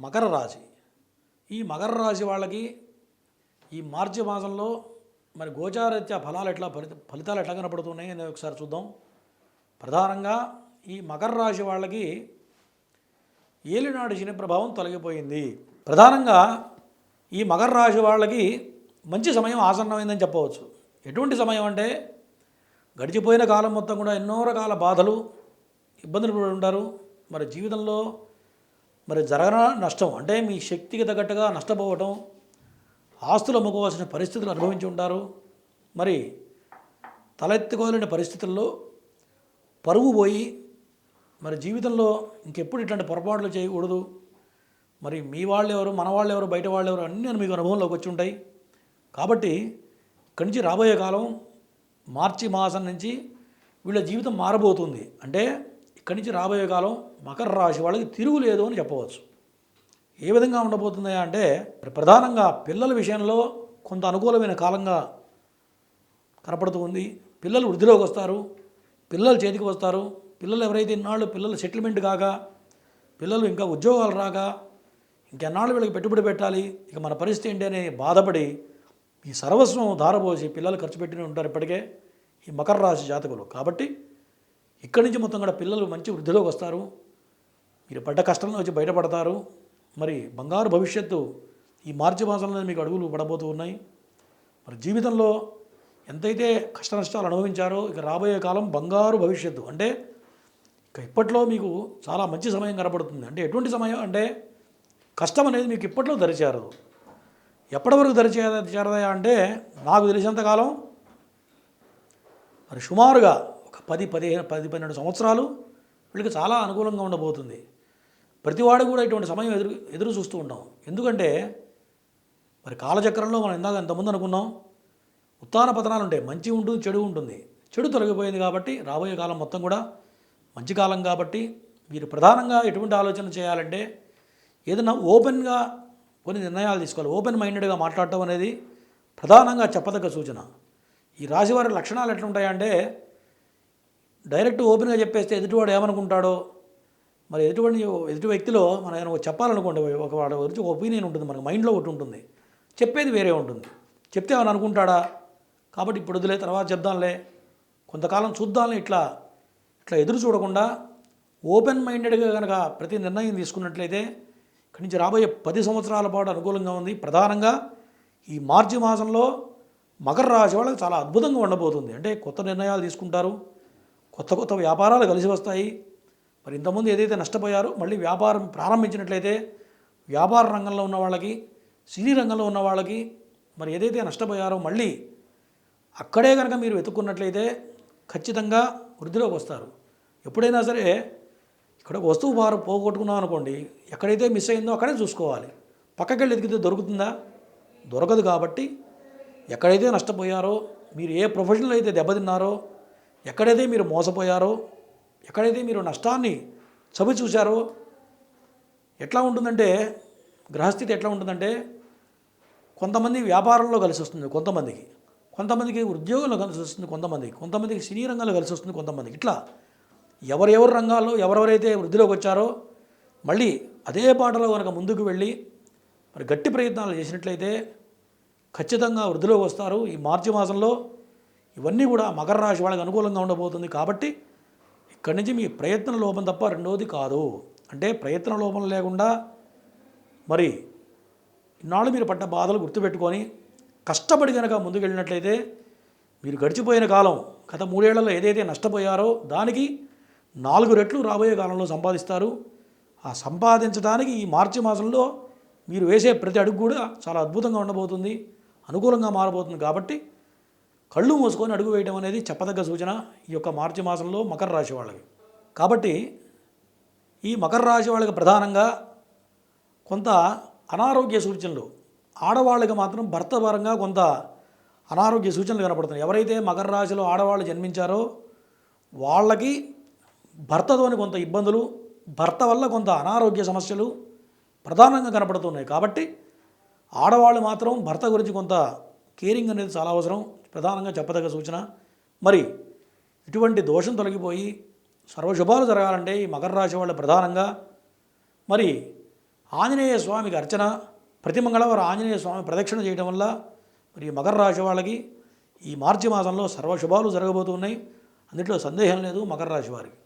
మకర రాశి. ఈ మకర రాశి వాళ్ళకి ఈ మార్చి మాసంలో మరి గోచారరీత్యా ఫలితాలు ఎట్లా కనపడుతున్నాయి అనేది ఒకసారి చూద్దాం. ప్రధానంగా ఈ మకర రాశి వాళ్ళకి ఏలినాడు శని ప్రభావం తొలగిపోయింది. ప్రధానంగా ఈ మకర రాశి వాళ్ళకి మంచి సమయం ఆసన్నమైందని చెప్పవచ్చు. ఎటువంటి సమయం అంటే గడిచిపోయిన కాలం మొత్తం కూడా ఎన్నో రకాల బాధలు ఇబ్బందులు పడి ఉంటారు. మరి జీవితంలో మరి జరగన నష్టం అంటే మీ శక్తికి తగ్గట్టుగా నష్టపోవటం, ఆస్తులు అమ్ముకోవాల్సిన పరిస్థితులు అనుభవించి ఉంటారు. మరి తలెత్తుకోలేని పరిస్థితుల్లో పరువు పోయి మరి జీవితంలో ఇంకెప్పుడు ఇట్లాంటి పొరపాట్లు చేయకూడదు, మరి మీ వాళ్ళు ఎవరు, మన వాళ్ళు ఎవరు, బయట వాళ్ళు ఎవరు అన్నీ మీకు అనుభవంలోకి వచ్చి ఉంటాయి. కాబట్టి ఇక్కడి నుంచి రాబోయే కాలం మార్చి మాసం నుంచి వీళ్ళ జీవితం మారబోతుంది. అంటే ఇక్కడి నుంచి రాబోయే కాలం మకర రాశి వాళ్ళకి తిరుగులేదు అని చెప్పవచ్చు. ఏ విధంగా ఉండబోతుంది అంటే ప్రధానంగా పిల్లల విషయంలో కొంత అనుకూలమైన కాలంగా కనపడుతూ ఉంది. పిల్లలు వృద్ధిలోకి వస్తారు, పిల్లలు చేతికి వస్తారు. పిల్లలు ఎవరైతే ఇన్నాళ్ళు పిల్లలు సెటిల్మెంట్ కాక, పిల్లలు ఇంకా ఉద్యోగాలు రాక, ఇంకెన్నాళ్ళు వీళ్ళకి పెట్టుబడి పెట్టాలి, ఇక మన పరిస్థితి ఏంటి అని బాధపడి ఈ సర్వస్వం ధారపోసి పిల్లలు ఖర్చు పెట్టిన ఉంటారు ఇప్పటికే ఈ మకర రాశి జాతకులు. కాబట్టి ఇక్కడి నుంచి మొత్తం కూడా పిల్లలు మంచి వృద్ధిలోకి వస్తారు, మీరు పడ్డ కష్టంలో వచ్చి బయటపడతారు. మరి బంగారు భవిష్యత్తు ఈ మార్చి మాసంలో మీకు అడుగులు పడబోతూ ఉన్నాయి. మరి జీవితంలో ఎంతైతే కష్ట నష్టాలు అనుభవించారో ఇక రాబోయే కాలం బంగారు భవిష్యత్తు. అంటే ఇక ఇప్పట్లో మీకు చాలా మంచి సమయం కనపడుతుంది. అంటే ఎటువంటి సమయం అంటే కష్టం అనేది మీకు ఇప్పట్లో దరిచేరదు. ఎప్పటి వరకు దరిచేరదా అంటే నాకు తెలిసినంతకాలం మరి సుమారుగా ఒక 10-12 సంవత్సరాలు వీళ్ళకి చాలా అనుకూలంగా ఉండబోతుంది. ప్రతివాడు కూడా ఇటువంటి సమయం ఎదురు చూస్తూ ఉంటాం. ఎందుకంటే మరి కాలచక్రంలో మనం ఇంతకుముందు అనుకున్నాం, ఉత్థాన పతనాలు ఉంటాయి, మంచి ఉంటుంది, చెడు ఉంటుంది. చెడు తొలగిపోయింది కాబట్టి రాబోయే కాలం మొత్తం కూడా మంచి కాలం. కాబట్టి మీరు ప్రధానంగా ఎటువంటి ఆలోచన చేయాలంటే ఏదైనా ఓపెన్గా కొన్ని నిర్ణయాలు తీసుకోవాలి. ఓపెన్ మైండెడ్గా మాట్లాడటం అనేది ప్రధానంగా చెప్పదగ్గ సూచన. ఈ రాశివారి లక్షణాలు ఎట్లుంటాయంటే డైరెక్ట్ ఓపెన్గా చెప్పేస్తే ఎదుటివాడు ఏమనుకుంటాడో, మరి ఎదుటి వ్యక్తిలో మనం ఏమైనా చెప్పాలనుకోండి, ఒక వాడి గురించి ఒక ఒపీనియన్ ఉంటుంది, మనకు మైండ్లో ఒకటి ఉంటుంది, చెప్పేది వేరే ఉంటుంది. చెప్తే ఏమైనా అనుకుంటాడా, కాబట్టి ఇప్పుడు వదిలే తర్వాత చెప్దాంలే, కొంతకాలం చూద్దాంలే, ఇట్లా ఎదురు చూడకుండా ఓపెన్ మైండెడ్గా కనుక ప్రతి నిర్ణయం తీసుకున్నట్లయితే ఇక్కడి నుంచి రాబోయే 10 సంవత్సరాల పాటు అనుకూలంగా ఉంది. ప్రధానంగా ఈ మార్చి మాసంలో మకర రాశి వాళ్ళకి చాలా అద్భుతంగా ఉండబోతుంది. అంటే కొత్త నిర్ణయాలు తీసుకుంటారు, కొత్త వ్యాపారాలు కలిసి వస్తాయి. మరి ఇంతకుముందు ఏదైతే నష్టపోయారో మళ్ళీ వ్యాపారం ప్రారంభించినట్లయితే వ్యాపార రంగంలో ఉన్న వాళ్ళకి, సినీ రంగంలో ఉన్న వాళ్ళకి మరి ఏదైతే నష్టపోయారో మళ్ళీ అక్కడే కనుక మీరు వెతుక్కున్నట్లయితే ఖచ్చితంగా వృద్ధిలోకి వస్తారు. ఎప్పుడైనా సరే ఇక్కడ వస్తువు పోగొట్టుకున్నాం అనుకోండి, ఎక్కడైతే మిస్ అయిందో అక్కడే చూసుకోవాలి. పక్కకెళ్ళి ఎదిగితే దొరుకుతుందా? దొరకదు. కాబట్టి ఎక్కడైతే నష్టపోయారో, మీరు ఏ ప్రొఫెషన్లో అయితే దెబ్బతిన్నారో, ఎక్కడైతే మీరు మోసపోయారో, ఎక్కడైతే మీరు నష్టాన్ని చవి చూశారో, ఎట్లా ఉంటుందంటే గ్రహస్థితి ఎట్లా ఉంటుందంటే కొంతమంది వ్యాపారంలో కలిసి వస్తుంది, కొంతమందికి ఉద్యోగంలో కలిసి వస్తుంది, కొంతమందికి సినీ రంగంలో కలిసి వస్తుంది, కొంతమందికి ఇట్లా ఎవరెవరి రంగాల్లో ఎవరెవరైతే వృద్ధిలోకి వచ్చారో మళ్ళీ అదే బాటలో కనుక ముందుకు వెళ్ళి మరి గట్టి ప్రయత్నాలు చేసినట్లయితే ఖచ్చితంగా వృద్ధిలోకి వస్తారు. ఈ మార్చి మాసంలో ఇవన్నీ కూడా మకర రాశి వాళ్ళకి అనుకూలంగా ఉండబోతుంది. కాబట్టి ఇక్కడి నుంచి మీ ప్రయత్న లోపం తప్ప రెండోది కాదు. అంటే ప్రయత్న లోపం లేకుండా మరి ఇన్నాళ్ళు మీరు పడ్డ బాధలు గుర్తుపెట్టుకొని కష్టపడి కనుక ముందుకు వెళ్ళినట్లయితే మీరు గడిచిపోయిన కాలం గత 3 ఏళ్లలో ఏదైతే నష్టపోయారో దానికి 4 రెట్లు రాబోయే కాలంలో సంపాదిస్తారు. ఆ సంపాదించడానికి ఈ మార్చి మాసంలో మీరు వేసే ప్రతి అడుగు కూడా చాలా అద్భుతంగా ఉండబోతుంది, అనుకూలంగా మారబోతుంది. కాబట్టి కళ్ళు మూసుకొని అడుగు వేయడం అనేది చెప్పదగ్గ సూచన ఈ యొక్క మార్చి మాసంలో మకర రాశి వాళ్ళకి. కాబట్టి ఈ మకర రాశి వాళ్ళకి ప్రధానంగా కొంత అనారోగ్య సూచనలు, ఆడవాళ్ళకి మాత్రం భర్త పరంగా కొంత అనారోగ్య సూచనలు కనపడుతున్నాయి. ఎవరైతే మకర రాశిలో ఆడవాళ్ళు జన్మించారో వాళ్ళకి భర్తతోని కొంత ఇబ్బందులు, భర్త వల్ల కొంత అనారోగ్య సమస్యలు ప్రధానంగా కనపడుతున్నాయి. కాబట్టి ఆడవాళ్ళు మాత్రం భర్త గురించి కొంత కేరింగ్ అనేది చాలా అవసరం, ప్రధానంగా చెప్పదగ్గ సూచన. మరి ఇటువంటి దోషం తొలగిపోయి సర్వశుభాలు జరగాలంటే ఈ మకర రాశి వాళ్ళు ప్రధానంగా మరి ఆంజనేయ స్వామికి అర్చన, ప్రతి మంగళవారం ఆంజనేయ స్వామి ప్రదక్షిణ చేయడం వల్ల మరి మకర రాశి వాళ్ళకి ఈ మార్చి మాసంలో సర్వశుభాలు జరగబోతున్నాయి. అందులో సందేహం లేదు మకర రాశి వారికి.